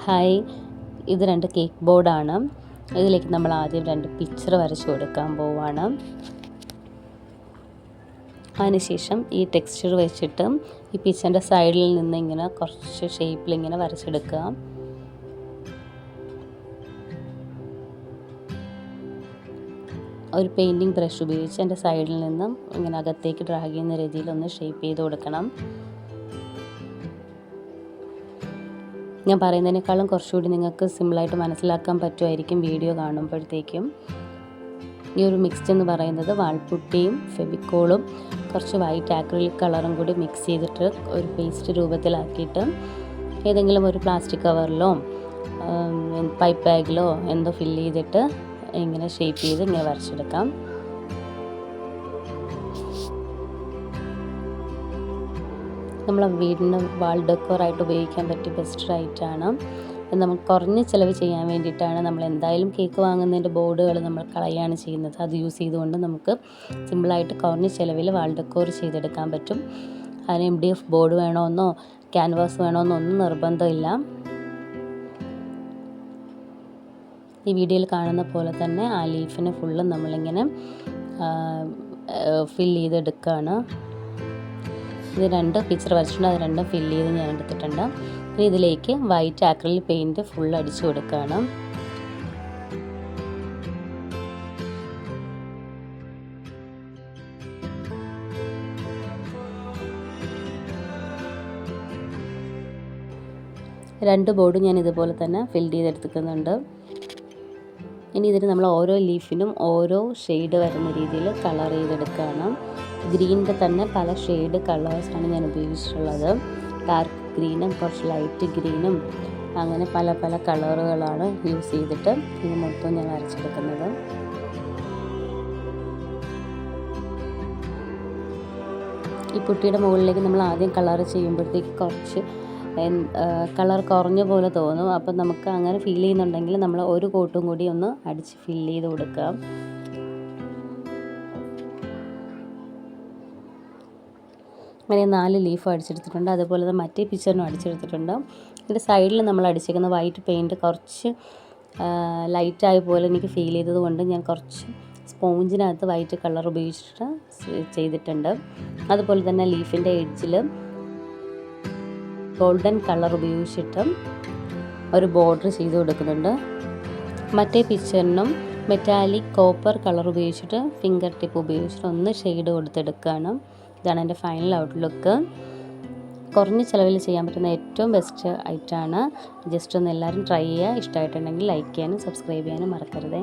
Hi, ഇത് 2 cake ബോർഡാണ്. ഇതിലേക്ക് നമ്മൾ ആദ്യം 2 പിക്ചർ വരച്ചു കൊടുക്കാൻ പോവാണ്. അതിനുശേഷം ഈ ടെക്സ്ചർ വെച്ചിട്ട് ഈ പിക്ചറിൻ്റെ സൈഡിൽ നിന്ന് ഇങ്ങനെ കുറച്ച് ഷേപ്പിൽ ഇങ്ങനെ വരച്ചെടുക്കുക. ഒരു പെയിൻറ്റിങ് ബ്രഷ് ഉപയോഗിച്ച് എൻ്റെ സൈഡിൽ നിന്നും ഇങ്ങനെ അകത്തേക്ക് ഡ്രാഗ് ചെയ്യുന്ന രീതിയിൽ ഒന്ന് ഷേപ്പ് ചെയ്ത് കൊടുക്കണം. ഞാൻ പറയുന്നതിനേക്കാളും കുറച്ചുകൂടി നിങ്ങൾക്ക് സിമ്പിളായിട്ട് മനസ്സിലാക്കാൻ പറ്റുമായിരിക്കും വീഡിയോ കാണുമ്പോഴത്തേക്കും. ഈ ഒരു മിക്സ്ഡ് എന്ന് പറയുന്നത് വാൾപുട്ടിയും ഫെവിക്കോളും കുറച്ച് വൈറ്റ് ആക്രിലിക് കളറും കൂടി മിക്സ് ചെയ്തിട്ട് ഒരു പേസ്റ്റ് രൂപത്തിലാക്കിയിട്ട് ഏതെങ്കിലും ഒരു പ്ലാസ്റ്റിക് കവറിലോ പൈപ്പ് ബാഗിലോ എന്തോ ഫില്ല് ചെയ്തിട്ട് ഇങ്ങനെ ഷേപ്പ് ചെയ്ത് ഇങ്ങനെ വരച്ചെടുക്കാം. നമ്മൾ വീടിന് വാൾ ഡെക്കോറായിട്ട് ഉപയോഗിക്കാൻ പറ്റിയ ബെസ്റ്റ് റൈറ്റാണ്. നമുക്ക് കുറഞ്ഞ ചിലവ് ചെയ്യാൻ വേണ്ടിയിട്ടാണ്. നമ്മൾ എന്തായാലും കേക്ക് വാങ്ങുന്നതിൻ്റെ ബോർഡുകൾ നമ്മൾ കളയാണ് ചെയ്യുന്നത്. അത് യൂസ് ചെയ്തുകൊണ്ട് നമുക്ക് സിമ്പിളായിട്ട് കുറഞ്ഞ ചിലവിൽ വാൾ ഡെക്കോർ ചെയ്തെടുക്കാൻ പറ്റും. അതിന് MDF ബോർഡ് വേണമെന്നോ ക്യാൻവാസ് വേണമെന്നോ ഒന്നും നിർബന്ധമില്ല. ഈ വീഡിയോയിൽ കാണുന്ന പോലെ തന്നെ ആ ലീഫിനെ ഫുള്ളും നമ്മളിങ്ങനെ ഫില്ല് ചെയ്തെടുക്കുകയാണ്. ഇത് 2 പിക്ചർ വരച്ചിട്ടുണ്ട്. അത് 2 ഫില്ല് ചെയ്ത് ഞാൻ എടുത്തിട്ടുണ്ട്. ഇനി ഇതിലേക്ക് വൈറ്റ് ആക്രിലിക് പെയിൻറ്റ് ഫുൾ അടിച്ചു കൊടുക്കുകയാണ്. രണ്ട് ബോർഡ് ഞാൻ ഇതുപോലെ തന്നെ ഫില്ല് ചെയ്തെടുക്കുന്നുണ്ട്. ഇനി ഇതിന് നമ്മൾ ഓരോ ലീഫിനും ഓരോ ഷെയ്ഡ് വരുന്ന രീതിയിൽ കളർ ചെയ്തെടുക്കുകയാണ്. ഗ്രീനിൻ്റെ തന്നെ പല ഷെയ്ഡ് കളേഴ്സാണ് ഞാൻ ഉപയോഗിച്ചിട്ടുള്ളത്. ഡാർക്ക് ഗ്രീനും കുറച്ച് ലൈറ്റ് ഗ്രീനും അങ്ങനെ പല പല കളറുകളാണ് യൂസ് ചെയ്തിട്ട് ഇത് മൊത്തം ഞാൻ വരച്ചെടുക്കുന്നത്. ഈ പുട്ടിയുടെ മുകളിലേക്ക് നമ്മൾ ആദ്യം കളർ ചെയ്യുമ്പോഴത്തേക്ക് കുറച്ച് കളർ കുറഞ്ഞ പോലെ തോന്നും. അപ്പം നമുക്ക് അങ്ങനെ ഫീൽ ചെയ്യുന്നുണ്ടെങ്കിൽ നമ്മൾ ഒരു കോട്ടും കൂടി ഒന്ന് അടിച്ച് ഫില്ല് ചെയ്ത് കൊടുക്കാം. അങ്ങനെ 4 ലീഫ് അടിച്ചെടുത്തിട്ടുണ്ട്. അതുപോലെ തന്നെ മറ്റേ പിക്ചറിനും അടിച്ചെടുത്തിട്ടുണ്ട്. ഇതിൻ്റെ സൈഡിൽ നമ്മൾ അടിച്ചേക്കുന്ന വൈറ്റ് പെയിൻറ്റ് കുറച്ച് ലൈറ്റായ പോലെ എനിക്ക് ഫീൽ ചെയ്തത് കൊണ്ട് ഞാൻ കുറച്ച് സ്പോഞ്ചിനകത്ത് വൈറ്റ് കളർ ഉപയോഗിച്ചിട്ട് ചെയ്തിട്ടുണ്ട്. അതുപോലെ തന്നെ ലീഫിൻ്റെ എഡ്ജിൽ ഗോൾഡൻ കളർ ഉപയോഗിച്ചിട്ട് ഒരു ബോർഡർ ചെയ്ത് കൊടുക്കുന്നുണ്ട്. മറ്റേ പിക്ചറിനും മെറ്റാലിക് കോപ്പർ കളർ ഉപയോഗിച്ചിട്ട് ഫിംഗർ ടിപ്പ് ഉപയോഗിച്ചിട്ട് ഒന്ന് ഷെയ്ഡ് കൊടുത്തെടുക്കുകയാണ്. ഇതാണ് എൻ്റെ ഫൈനൽ ഔട്ട്ലുക്ക്. കുറഞ്ഞ ചിലവിൽ ചെയ്യാൻ പറ്റുന്ന ഏറ്റവും ബെസ്റ്റ് ഐറ്റമാണ്. ജസ്റ്റ് ഒന്ന് എല്ലാവരും ട്രൈ ചെയ്യുക. ഇഷ്ടമായിട്ടുണ്ടെങ്കിൽ ലൈക്ക് ചെയ്യാനും സബ്സ്ക്രൈബ് ചെയ്യാനും മറക്കരുതേ.